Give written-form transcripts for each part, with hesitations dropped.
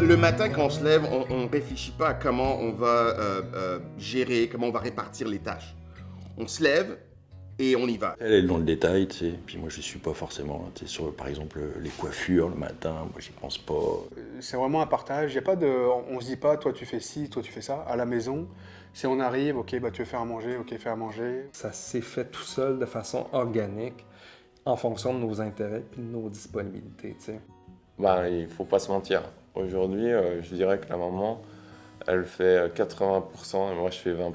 Le matin, quand on se lève, on ne réfléchit pas à comment on va gérer, comment on va répartir les tâches. On se lève et on y va. Elle est dans le détail, tu sais. Puis moi, je suis pas forcément, tu sais, sur, par exemple, les coiffures le matin, moi, j'y pense pas. C'est vraiment un partage. Y a pas de, on se dit pas, toi tu fais ci, toi tu fais ça. À la maison, si on arrive, ok, bah tu veux faire à manger, ok, fais à manger. Ça s'est fait tout seul de façon organique en fonction de nos intérêts et de nos disponibilités, tu sais. Ben, il faut pas se mentir. Aujourd'hui, je dirais que la maman, elle fait 80% et moi je fais 20%.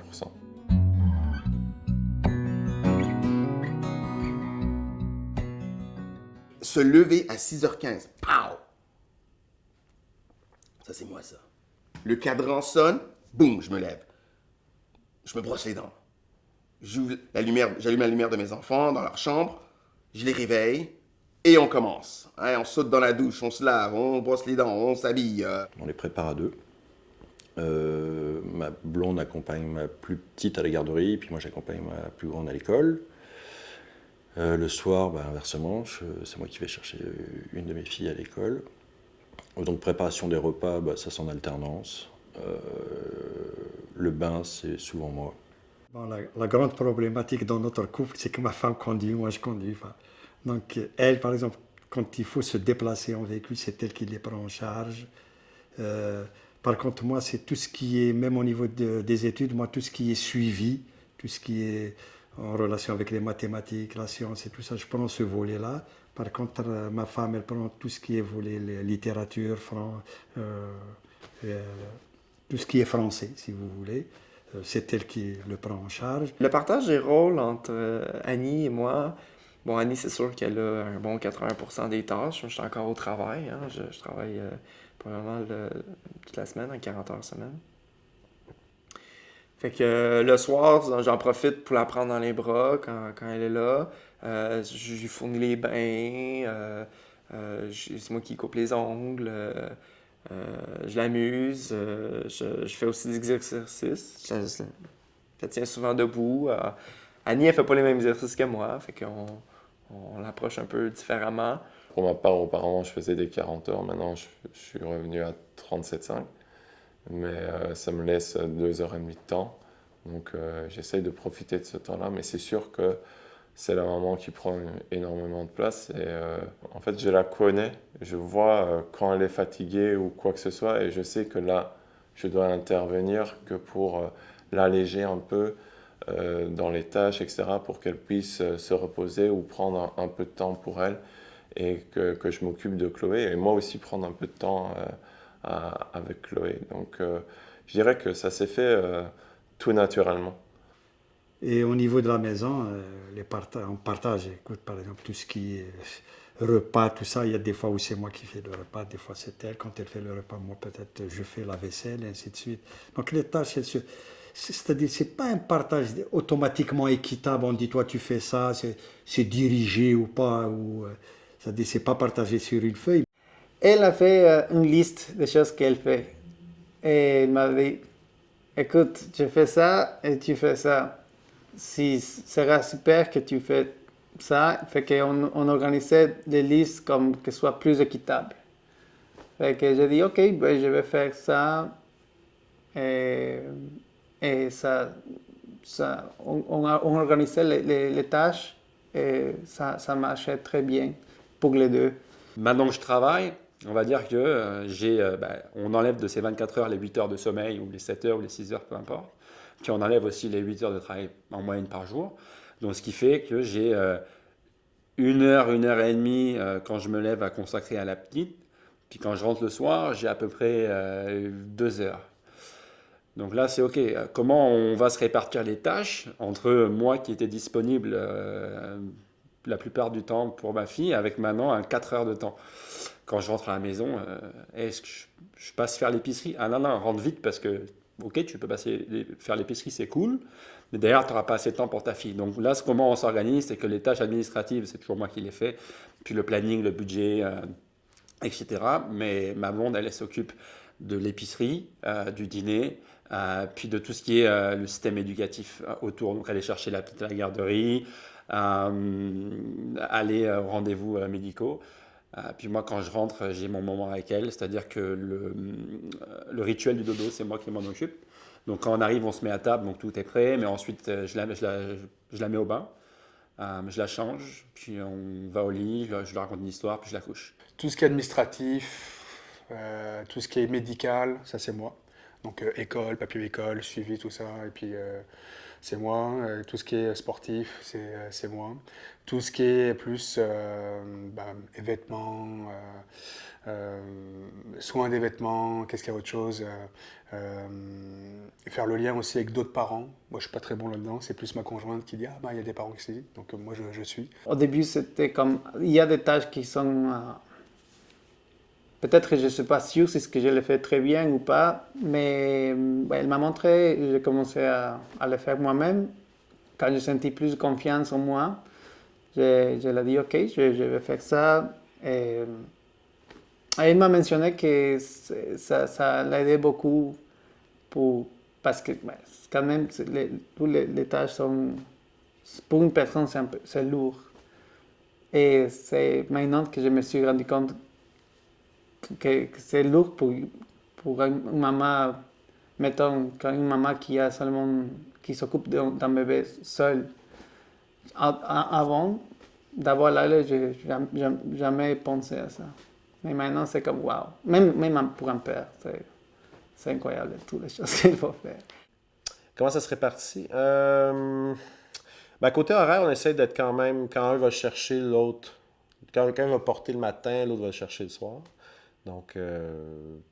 Se lever à 6h15. Pow! Ça, c'est moi, ça. Le cadran sonne, boum, je me lève. Je me brosse les dents. J'allume la lumière de mes enfants dans leur chambre, je les réveille et on commence. Hein, on saute dans la douche, on se lave, on brosse les dents, on s'habille. On les prépare à deux. Ma blonde accompagne ma plus petite à la garderie, puis moi, j'accompagne ma plus grande à l'école. Le soir, ben, inversement, c'est moi qui vais chercher une de mes filles à l'école. Donc préparation des repas, bah, ça c'est en alternance. Le bain, c'est souvent moi. Bon, la grande problématique dans notre couple, c'est que ma femme conduit, moi je conduis. Enfin. Donc elle, par exemple, quand il faut se déplacer en véhicule, c'est elle qui les prend en charge. Par contre, moi, c'est tout ce qui est, même au niveau des études, moi, tout ce qui est suivi, tout ce qui est en relation avec les mathématiques, la science et tout ça, je prends ce volet-là. Par contre, ma femme, elle prend tout ce qui est volet littérature, euh, tout ce qui est français, si vous voulez. C'est elle qui le prend en charge. Le partage des rôles entre Annie et moi, bon, Annie, c'est sûr qu'elle a un bon 80% des tâches. Moi, je suis encore au travail. Hein. Je travaille probablement toute la semaine, en 40 heures semaine. Fait que le soir, j'en profite pour la prendre dans les bras quand elle est là. Je lui fournis les bains. C'est moi qui coupe les ongles. Je l'amuse. Je fais aussi des exercices. Je la tiens souvent debout. Annie, elle fait pas les mêmes exercices que moi. Fait qu'on l'approche un peu différemment. Pour ma part, auparavant, je faisais des 40 heures. Maintenant, je suis revenu à 37,5. Mais ça me laisse 2h30 de temps. Donc, j'essaye de profiter de ce temps-là. Mais c'est sûr que c'est la maman qui prend énormément de place. Et en fait, je la connais. Je vois quand elle est fatiguée ou quoi que ce soit. Et je sais que là, je dois intervenir que pour l'alléger un peu dans les tâches, etc. Pour qu'elle puisse se reposer ou prendre un peu de temps pour elle. Et que je m'occupe de Chloé. Et moi aussi, prendre un peu de temps avec Chloé. Donc, je dirais que ça s'est fait tout naturellement. Et au niveau de la maison, on partage, écoute, par exemple, tout ce qui est repas, tout ça. Il y a des fois où c'est moi qui fais le repas, des fois c'est elle. Quand elle fait le repas, moi peut-être je fais la vaisselle, et ainsi de suite. Donc les tâches, c'est-à-dire, c'est pas un partage automatiquement équitable. On dit, toi tu fais ça, c'est dirigé ou pas, c'est-à-dire, c'est pas partagé sur une feuille. Elle a fait une liste des choses qu'elle fait. Et elle m'a dit, écoute, je fais ça et tu fais ça. Si sera super que tu fais ça, fait qu'on organisait les listes comme que ce soit plus équitable. Fait que j'ai dit, ok, ben, je vais faire ça. Et, et on organisait les tâches et ça marchait très bien pour les deux. Maintenant que je travaille, on va dire que on enlève de ces 24 heures les 8 heures de sommeil, ou les 7 heures, ou les 6 heures, peu importe. Puis on enlève aussi les 8 heures de travail en moyenne par jour. Donc ce qui fait que j'ai 1 heure et demie quand je me lève à consacrer à la petite. Puis quand je rentre le soir, j'ai à peu près 2 heures. Donc là, c'est OK. Comment on va se répartir les tâches entre moi qui était disponible la plupart du temps pour ma fille, avec maintenant 4 heures de temps. Quand je rentre à la maison, est-ce que je passe faire l'épicerie? Ah non, non, rentre vite parce que, OK, tu peux faire l'épicerie, c'est cool, mais derrière, tu n'auras pas assez de temps pour ta fille. Donc là, comment on s'organise, c'est que les tâches administratives, c'est toujours moi qui les fais, puis le planning, le budget, etc. Mais ma blonde, elle s'occupe de l'épicerie, du dîner, puis de tout ce qui est le système éducatif autour. Donc aller chercher la petite à la garderie, aller aux rendez-vous médicaux. Puis moi, quand je rentre, j'ai mon moment avec elle, c'est-à-dire que le rituel du dodo, c'est moi qui m'en occupe. Donc quand on arrive, on se met à table, donc tout est prêt, mais ensuite je la mets au bain, je la change, puis on va au lit, je lui raconte une histoire, puis je la couche. Tout ce qui est administratif, tout ce qui est médical, ça c'est moi. Donc école, papier école, suivi, tout ça, et puis c'est moi. Tout ce qui est sportif, c'est moi. Tout ce qui est plus vêtements, soins des vêtements, qu'est-ce qu'il y a autre chose faire le lien aussi avec d'autres parents. Moi je suis pas très bon là-dedans, c'est plus ma conjointe qui dit ah ben il y a des parents ici, donc moi je suis. Au début, c'était comme. Il y a des tâches qui sont. Peut-être que je ne suis pas sûr si ce que je le fais très bien ou pas, mais elle m'a montré, j'ai commencé à le faire moi-même. Quand j'ai senti plus de confiance en moi, je lui ai dit ok, je vais faire ça. Et elle m'a mentionné que ça l'aidait beaucoup parce que quand même, toutes les tâches sont. Pour une personne, c'est lourd. Et c'est maintenant que je me suis rendu compte que c'est lourd pour une maman, mettons, quand une maman qui s'occupe d'un bébé seul. Avant d'avoir l'aile, je n'ai jamais pensé à ça. Mais maintenant, c'est comme waouh. Même pour un père, c'est incroyable toutes les choses qu'il faut faire. Comment ça se répartit? Côté horaire, on essaie d'être quand même, quand un va chercher l'autre, quand quelqu'un va porter le matin, l'autre va le chercher le soir. Donc,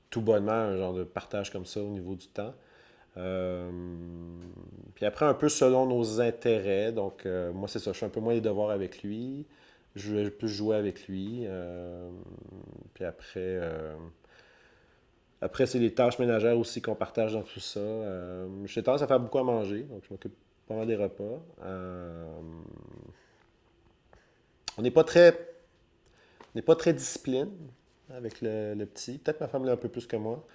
tout bonnement, un genre de partage comme ça au niveau du temps. Puis après, un peu selon nos intérêts. Donc, moi, c'est ça, je fais un peu moins les devoirs avec lui. Je vais plus jouer avec lui. Puis après, c'est les tâches ménagères aussi qu'on partage dans tout ça. J'ai tendance à faire beaucoup à manger, donc je m'occupe pas mal des repas. On n'est pas très discipline avec le petit. Peut-être ma femme l'est un peu plus que moi.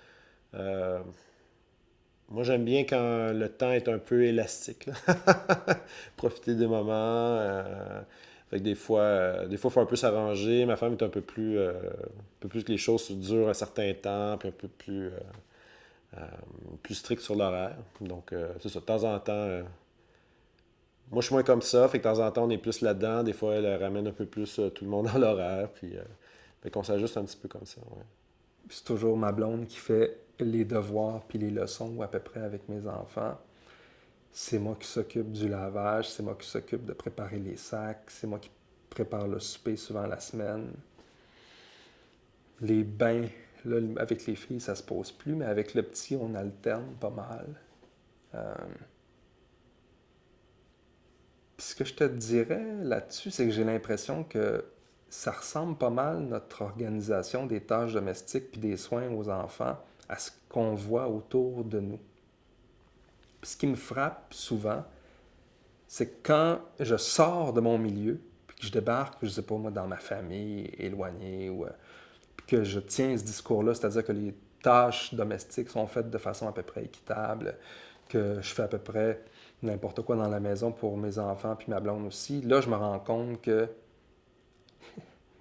Moi, j'aime bien quand le temps est un peu élastique, là. Profiter des moments. Fait que des fois, il faut un peu s'arranger. Ma femme est un peu plus que les choses durent un certain temps, puis un peu plus strict sur l'horaire. Donc, c'est ça. De temps en temps, moi, je suis moins comme ça. Fait que de temps en temps, on est plus là-dedans. Des fois, elle ramène un peu plus tout le monde dans l'horaire. Puis, fait qu'on s'ajuste un petit peu comme ça. Ouais. C'est toujours ma blonde qui fait les devoirs puis les leçons à peu près avec mes enfants. C'est moi qui s'occupe du lavage, c'est moi qui s'occupe de préparer les sacs, c'est moi qui prépare le souper souvent la semaine. Les bains, là, avec les filles, ça se pose plus, mais avec le petit, on alterne pas mal. Puis ce que je te dirais là-dessus, c'est que j'ai l'impression que ça ressemble pas mal, notre organisation des tâches domestiques puis des soins aux enfants, à ce qu'on voit autour de nous. Puis ce qui me frappe souvent, c'est que quand je sors de mon milieu, puis que je débarque, je sais pas moi, dans ma famille éloignée, puis que je tiens ce discours-là, c'est-à-dire que les tâches domestiques sont faites de façon à peu près équitable, que je fais à peu près n'importe quoi dans la maison pour mes enfants puis ma blonde aussi, là, je me rends compte que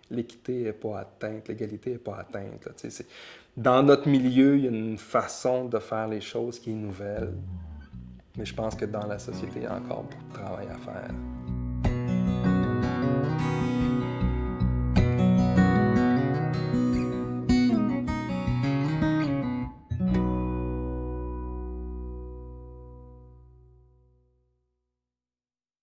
l'équité n'est pas atteinte, l'égalité n'est pas atteinte. Là, dans notre milieu, il y a une façon de faire les choses qui est nouvelle. Mais je pense que dans la société, il y a encore beaucoup de travail à faire.